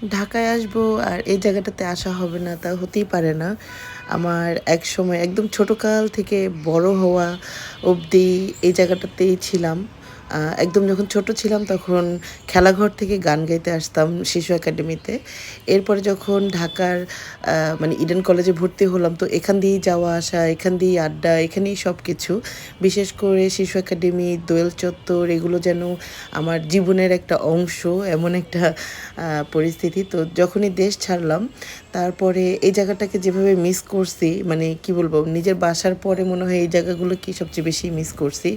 ঢাকায় আসবো আর এই জায়গাটাতে আসা হবে না তা হতেই পারে না। আমার একসময় একদম ছোটকাল থেকে বড় হওয়া অবধি এই জায়গাটাতেই ছিলাম। একদম যখন ছোট ছিলাম তখন খেলাঘর থেকে গান গাইতে আসতাম শিশু একাডেমিতে। এরপরে যখন ঢাকার মানে ইডেন কলেজে ভর্তি হলাম তো এখান দিয়েই যাওয়া আসা, এখান দিয়েই আড্ডা, এখানেই সবকিছু। বিশেষ করে শিশু একাডেমি, দোয়েল চত্বর এগুলো যেন আমার জীবনের একটা অংশ, এমন একটা পরিস্থিতি। তো যখনই দেশ ছাড়লাম তারপরে এই জায়গাটাকে যেভাবে মিস করছি মানে কি বলবো, নিজের বাসার পরে মনে হয় এই জায়গাগুলোকেই সবচেয়ে বেশি মিস করছি।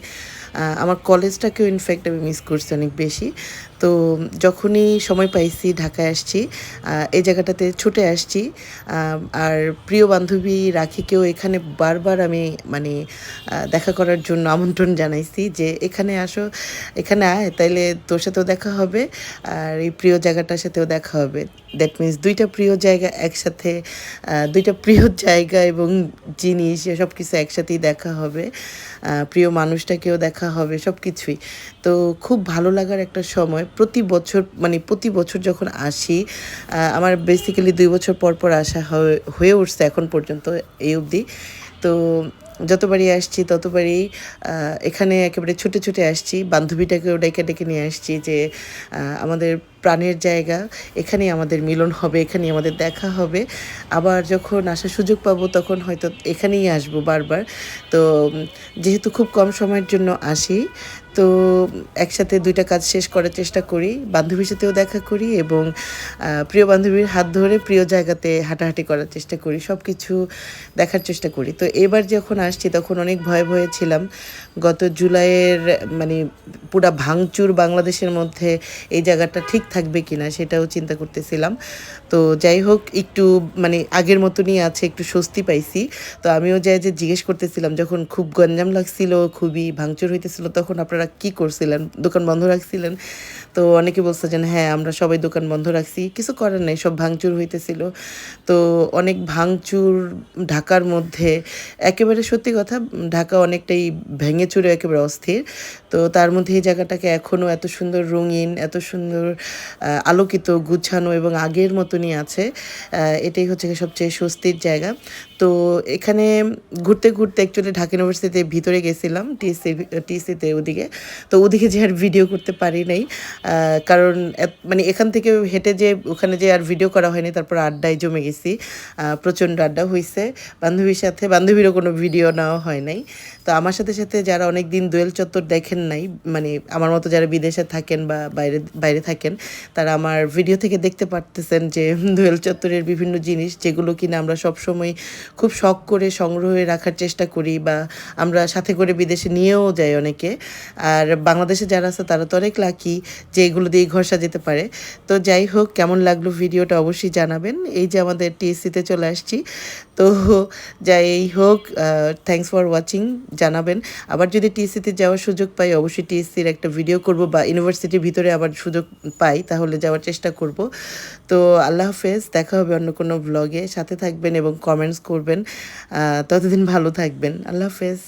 আমার কলেজটাকেও ইনফ্যাক্ট আমি মিস করছি অনেক বেশি। তো যখনই সময় পাইছি ঢাকায় আসছি, এই জায়গাটাতে ছুটে আসছি। আর প্রিয় বান্ধবী রাখিকেও এখানে বারবার আমি মানে দেখা করার জন্য আমন্ত্রণ জানাইছি যে, "এখানে আসো, এখানে আয়, তাইলে তোর সাথেও দেখা হবে আর এই প্রিয় জায়গাটার সাথেও দেখা হবে।" দ্যাট মিনস ২ টা প্রিয় জায়গা একসাথে, ২ টা প্রিয় জায়গা এবং জিনিস সবকিছু একসাথেই দেখা হবে। প্রিয় মানুষটাকেও দেখা হবে, সবকিছুই। তো খুব ভালো লাগার একটা সময়। প্রতি বছর মানে প্রতি বছর যখন আসি, আমার বেসিক্যালি ২ বছর পর, পর আসা হয়ে উঠছে এখন পর্যন্ত এই অবধি। তো যতবারই আসছি ততবারই এখানে একেবারে ছুটে, ছুটে আসছি। বান্ধবীটাকেও ডেকে, ডেকে নিয়ে আসছি যে আমাদের প্রাণের জায়গা, এখানেই আমাদের মিলন হবে, এখানেই আমাদের দেখা হবে। আবার যখন আসার সুযোগ পাবো তখন হয়তো এখানেই আসবো বারবার। তো যেহেতু খুব কম সময়ের জন্য আসি, তো একসাথে ২ টা কাজ শেষ করার চেষ্টা করি। বান্ধবীর সাথেও দেখা করি এবং প্রিয় বান্ধবীর হাত ধরে প্রিয় জায়গাতে হাঁটাহাঁটি করার চেষ্টা করি। সবকিছু দেখার চেষ্টা করি। তো এবার যখন আসছি তখন অনেক ভয়ে, ভয়ে ছিলাম। গত জুলাইয়ের মানে পুরা ভাঙচুর বাংলাদেশের মধ্যে এই জায়গাটা ঠিক থাকবে কিনা সেটাও চিন্তা করতেছিলাম। তো যাই হোক, একটু মানে আগের মতনই আছে, একটু স্বস্তি পাইছি। তো আমিও যাই যে জিজ্ঞেস করতেছিলাম যখন খুব গঞ্জাম লাগছিল, খুবই ভাঙচুর হইতেছিল তখন আপনারা কি করছিলেন? দোকান বন্ধ রাখছিলেন? তো অনেকে বলছে যে, "হ্যাঁ, আমরা সবাই দোকান বন্ধ রাখছি।" কিছু করার নাই, সব ভাঙচুর হইতেছিল। তো অনেক ভাঙচুর ঢাকার মধ্যে, একেবারে সত্যি কথা, ঢাকা অনেকটাই ভেঙে চুরে একেবারে অস্থির। তো তার মধ্যে এই জায়গাটাকে এখনও এত সুন্দর রঙিন, এত সুন্দর আলোকিত, গুছানো এবং আগের মতনই আছে। এটাই হচ্ছে গিয়ে সবচেয়ে স্বস্তির জায়গা। তো এখানে ঘুরতে, ঘুরতে অ্যাকচুয়ালি ঢাকা ইউনিভার্সিটির ভিতরে গেছিলাম টিএসসিতে ওদিকে। তো ওদিকে যেয়ে আর ভিডিও করতে পারি নাই। কারণ মানে এখান থেকে হেঁটে যেয়ে ওখানে যেয়ে আর ভিডিও করা হয়নি। তারপর আড্ডায় জমে গেছি। প্রচণ্ড আড্ডা হইছে বান্ধবীর সাথে। বান্ধবীরও কোনো ভিডিও নেওয়া হয় নাই। তো আমার সাথে, সাথে যারা অনেকদিন দোয়েল চত্বর দেখেন নাই, মানে আমার মতো যারা বিদেশে থাকেন বা বাইরে বাইরে থাকেন, তারা আমার ভিডিও থেকে দেখতে পারতেছেন যে দোয়েল চত্বরের বিভিন্ন জিনিস যেগুলো কিনা আমরা সবসময় খুব শখ করে সংগ্রহে রাখার চেষ্টা করি বা আমরা সাথে করে বিদেশে নিয়েও যাই অনেকে। আর বাংলাদেশে যারা আছে তারা তো অনেক লাকি যে এগুলো দিয়ে ঘর সাজাতে পারে। তো যাই হোক, কেমন লাগলো ভিডিওটা অবশ্যই জানাবেন। এই যে আমাদের টিএসসিতে চলে আসছি। তো যাই হোক, থ্যাংকস ফর ওয়াচিং, জানাবেন। আবার যদি টিএসসিতে যাওয়ার সুযোগ পাই অবশ্যই টিএসসির একটা ভিডিও করব বা ইউনিভার্সিটির ভিতরে আবার সুযোগ পাই তাহলে যাওয়ার চেষ্টা করব। তো আল্লাহ হাফেজ, দেখা হবে অন্য কোনো ব্লগে। সাথে থাকবেন এবং কমেন্টস করবেন। ততদিন ভালো থাকবেন। আল্লাহ হাফেজ।